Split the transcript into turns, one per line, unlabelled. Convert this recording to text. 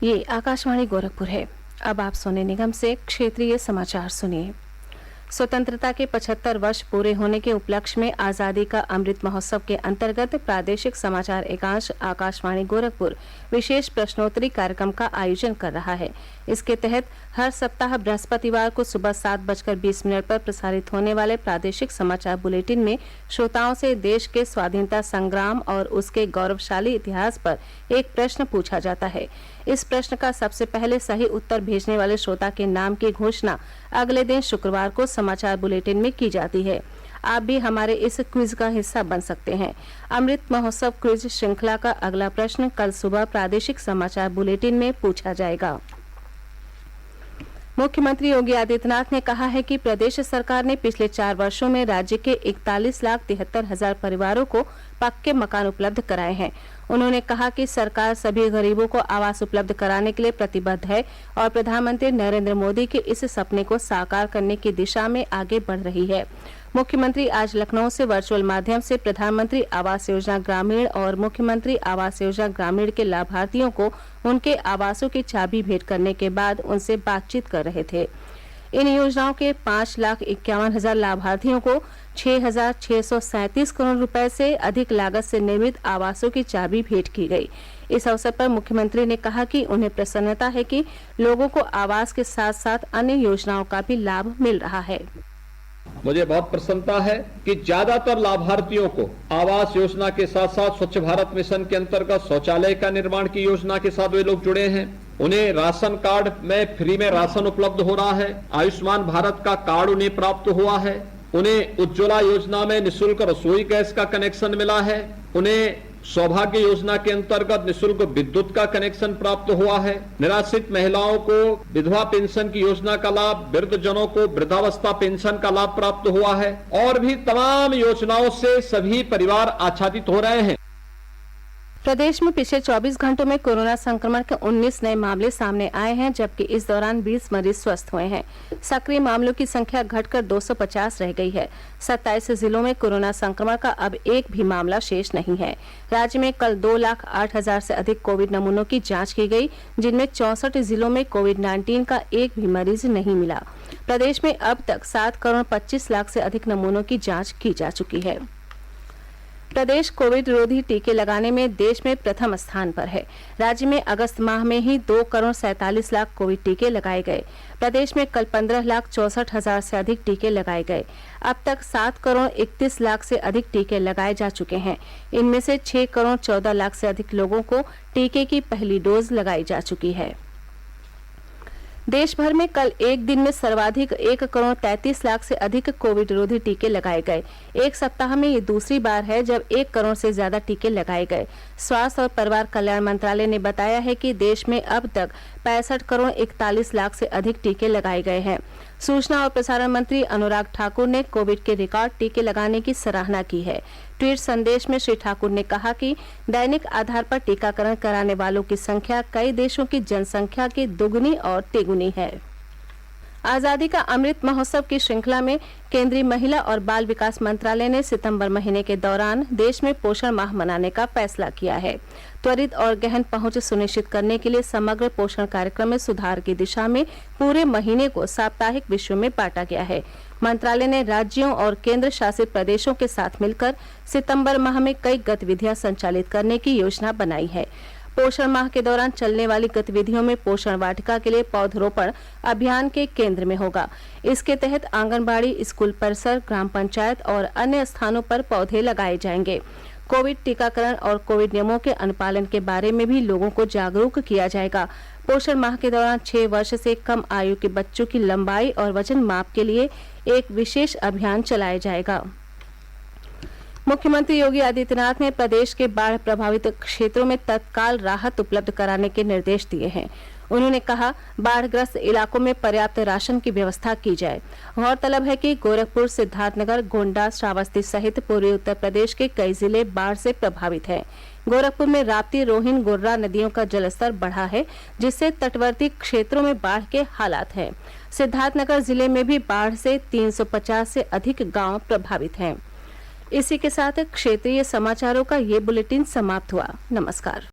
ये आकाशवाणी गोरखपुर है। अब आप सोने निगम से क्षेत्रीय समाचार सुनिए। स्वतंत्रता के 75 वर्ष पूरे होने के उपलक्ष्य में आज़ादी का अमृत महोत्सव के अंतर्गत प्रादेशिक समाचार एकांश आकाशवाणी गोरखपुर विशेष प्रश्नोत्तरी कार्यक्रम का आयोजन कर रहा है। इसके तहत हर सप्ताह बृहस्पतिवार को सुबह 7:20 पर प्रसारित होने वाले प्रादेशिक समाचार बुलेटिन में श्रोताओं से देश के स्वाधीनता संग्राम और उसके गौरवशाली इतिहास पर एक प्रश्न पूछा जाता है। इस प्रश्न का सबसे पहले सही उत्तर भेजने वाले श्रोता के नाम की घोषणा अगले दिन शुक्रवार को समाचार बुलेटिन में की जाती है। आप भी हमारे इस क्विज का हिस्सा बन सकते हैं। अमृत महोत्सव क्विज श्रृंखला का अगला प्रश्न कल सुबह प्रादेशिक समाचार बुलेटिन में पूछा जाएगा। मुख्यमंत्री योगी आदित्यनाथ ने कहा है कि प्रदेश सरकार ने पिछले 4 वर्षों में राज्य के 41,73,000 परिवारों को पक्के मकान उपलब्ध कराए हैं। उन्होंने कहा कि सरकार सभी गरीबों को आवास उपलब्ध कराने के लिए प्रतिबद्ध है और प्रधानमंत्री नरेंद्र मोदी के इस सपने को साकार करने की दिशा में आगे बढ़ रही है। मुख्यमंत्री आज लखनऊ से वर्चुअल माध्यम से प्रधानमंत्री आवास योजना ग्रामीण और मुख्यमंत्री आवास योजना ग्रामीण के लाभार्थियों को उनके आवासों की चाबी भेंट करने के बाद उनसे बातचीत कर रहे थे। इन योजनाओं के 5,51,000 लाभार्थियों को 6,637 करोड़ रुपए से अधिक लागत से निर्मित आवासों की चाबी भेंट की गई। इस अवसर पर मुख्यमंत्री ने कहा कि उन्हें प्रसन्नता है कि लोगों को आवास के साथ साथ अन्य योजनाओं का भी लाभ मिल रहा है।
मुझे बहुत प्रसन्नता है कि ज्यादातर लाभार्थियों को आवास योजना के साथ साथ स्वच्छ भारत मिशन के अंतर्गत शौचालय का निर्माण की योजना के साथ वे लोग जुड़े हैं। उन्हें राशन कार्ड में फ्री में राशन उपलब्ध हो रहा है। आयुष्मान भारत का कार्ड उन्हें प्राप्त हुआ है। उन्हें उज्ज्वला योजना में निःशुल्क रसोई गैस का कनेक्शन मिला है। उन्हें सौभाग्य योजना के अंतर्गत निःशुल्क विद्युत का कनेक्शन प्राप्त हुआ है। निराश्रित महिलाओं को विधवा पेंशन की योजना का लाभ, वृद्धजनों को वृद्धावस्था पेंशन का लाभ प्राप्त हुआ है और भी तमाम योजनाओं से सभी परिवार आच्छादित हो रहे हैं।
प्रदेश में पिछले 24 घंटों में कोरोना संक्रमण के 19 नए मामले सामने आए हैं, जबकि इस दौरान 20 मरीज स्वस्थ हुए हैं। सक्रिय मामलों की संख्या घटकर 250 रह गई है। 27 जिलों में कोरोना संक्रमण का अब एक भी मामला शेष नहीं है। राज्य में कल 2,08,000 से अधिक कोविड नमूनों की जांच की गई, जिनमें 64 जिलों में कोविड-19 का एक भी मरीज नहीं मिला। प्रदेश में अब तक 7 करोड़ 25 लाख से अधिक नमूनों की जाँच की जा चुकी है। प्रदेश कोविड रोधी टीके लगाने में देश में प्रथम स्थान पर है। राज्य में अगस्त माह में ही 2 करोड़ 47 लाख कोविड टीके लगाए गए। प्रदेश में कल 15,64,000 से अधिक टीके लगाए गए। अब तक 7 करोड़ 31 लाख से अधिक टीके लगाए जा चुके हैं। इनमें से 6 करोड़ 14 लाख से अधिक लोगों को टीके की पहली डोज लगाई जा चुकी है। देश भर में कल एक दिन में सर्वाधिक 1 करोड़ 33 लाख से अधिक कोविड रोधी टीके लगाए गए। एक सप्ताह में ये दूसरी बार है जब 1 करोड़ से ज्यादा टीके लगाए गए। स्वास्थ्य और परिवार कल्याण मंत्रालय ने बताया है कि देश में अब तक 65 करोड़ 41 लाख से अधिक टीके लगाए गए हैं। सूचना और प्रसारण मंत्री अनुराग ठाकुर ने कोविड के रिकॉर्ड टीके लगाने की सराहना की है। ट्वीट संदेश में श्री ठाकुर ने कहा कि दैनिक आधार पर टीकाकरण कराने वालों की संख्या कई देशों की जनसंख्या की दुगुनी और तिगुनी है। आज़ादी का अमृत महोत्सव की श्रृंखला में केंद्रीय महिला और बाल विकास मंत्रालय ने सितंबर महीने के दौरान देश में पोषण माह मनाने का फैसला किया है। त्वरित और गहन पहुंच सुनिश्चित करने के लिए समग्र पोषण कार्यक्रम में सुधार की दिशा में पूरे महीने को साप्ताहिक विषयों में बांटा गया है। मंत्रालय ने राज्यों और केंद्र शासित प्रदेशों के साथ मिलकर सितंबर माह में कई गतिविधियां संचालित करने की योजना बनाई है। पोषण माह के दौरान चलने वाली गतिविधियों में पोषण वाटिका के लिए पौधरोपण अभियान के केंद्र में होगा। इसके तहत आंगनबाड़ी, स्कूल परिसर, ग्राम पंचायत और अन्य स्थानों पर पौधे लगाए जाएंगे। कोविड टीकाकरण और कोविड नियमों के अनुपालन के बारे में भी लोगों को जागरूक किया जाएगा। पोषण माह के दौरान 6 वर्ष से कम आयु के बच्चों की लंबाई और वजन माप के लिए एक विशेष अभियान चलाया जाएगा। मुख्यमंत्री योगी आदित्यनाथ ने प्रदेश के बाढ़ प्रभावित क्षेत्रों में तत्काल राहत उपलब्ध कराने के निर्देश दिए हैं। उन्होंने कहा, बाढ़ग्रस्त इलाकों में पर्याप्त राशन की व्यवस्था की जाए। गौरतलब है कि गोरखपुर, सिद्धार्थनगर, गोंडा, श्रावस्ती सहित पूर्वी उत्तर प्रदेश के कई जिले बाढ़ से प्रभावित हैं। गोरखपुर में राप्ती, रोहिन, गोर्रा नदियों का जलस्तर बढ़ा है, जिससे तटवर्ती क्षेत्रों में बाढ़ के हालात हैं। सिद्धार्थनगर जिले में भी बाढ़ से 350 से अधिक गांव प्रभावित हैं। इसी के साथ क्षेत्रीय समाचारों का ये बुलेटिन समाप्त हुआ। नमस्कार।